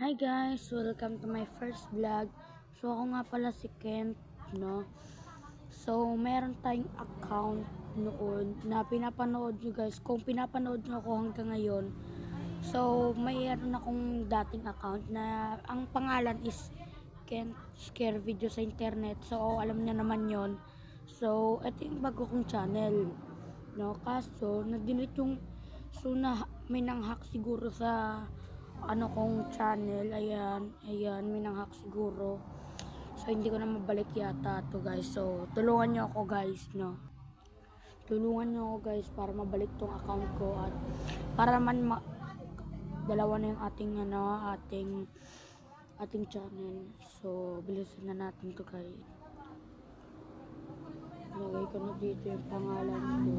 Hi guys! Welcome to my first vlog. So ako nga pala si Kent, no? So meron tayong account noon na pinapanood nyo guys. Kung pinapanood nyo ako hanggang ngayon, so mayroon akong dating account na ang pangalan is Kent Scare Video sa internet. So alam niya naman yon. So ito yung bago kong channel, no? Kaso na-delete yung may nang-hack siguro sa kong channel. Ayan, may nang-hack siguro. So hindi ko na mabalik yata to guys. So tulungan niyo ako guys, no? Tulungan niyo ako guys para mabalik tong account ko at para naman dalawa na yung ating channel. So bilisan na natin to guys. Lagay ko na dito yung pangalan ko.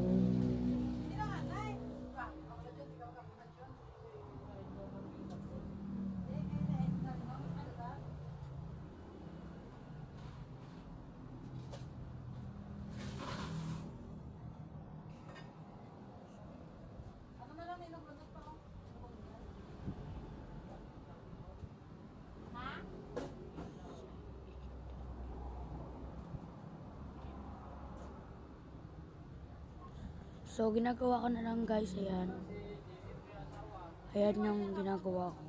So, ginagawa ko na lang guys, ayan. Ayan yung ginagawa ko.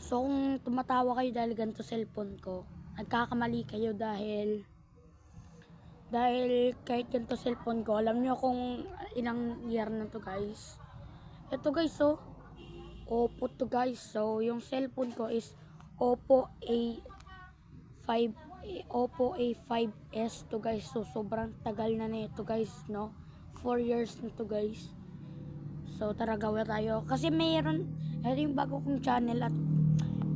So, kung tumatawa kayo dahil ganito cellphone ko, nagkakamali kayo dahil kahit ganito cellphone ko, alam nyo kung ilang year na to guys. Ito guys, so, Oppo to guys. So, yung cellphone ko is Oppo A5S to guys. So, sobrang tagal na nito guys, no? 4 years na to guys. So, tara gawa tayo. Kasi ito yung bago kong channel at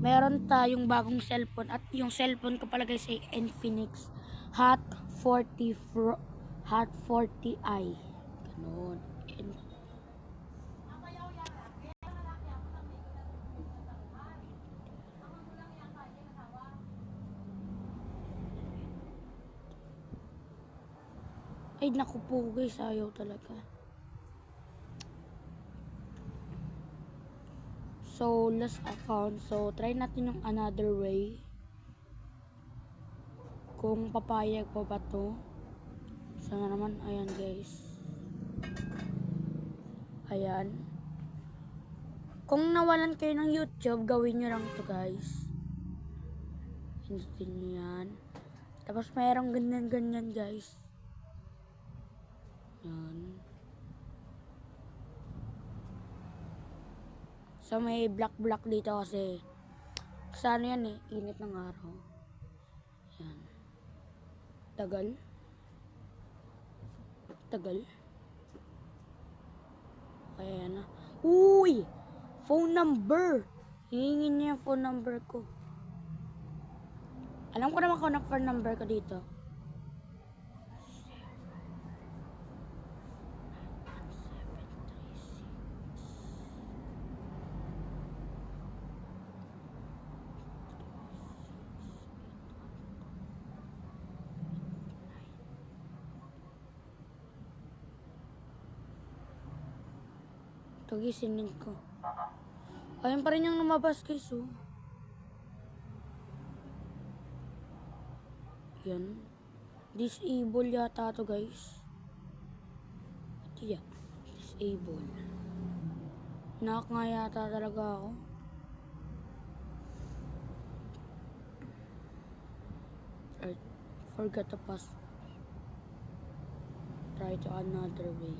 meron tayong bagong cellphone at yung cellphone ko pala guys ay Infinix Hot 40i. Ganun. Ay naku po guys, ayaw talaga. So, last account. So, try natin yung another way. Kung papayag pa ba to. Sana naman. Ayan guys. Ayan. Kung nawalan kayo ng YouTube, gawin nyo lang to guys. Hindutin nyo yan. Tapos mayroong ganyan guys. Yan. So, may black dito kasi sana yan eh, init ng araw. Yan. Tagal. Kaya yan na. Uy! Phone number! Hihingin niya yung phone number ko. Alam ko naman kung ano phone number ko dito. Gisingin ko. Ayun pa rin yung lumabas guys, oh. Yan. Disable yata to guys. Yeah. Disable. Knock nga yata talaga ako. Forgot the password. Try to another way.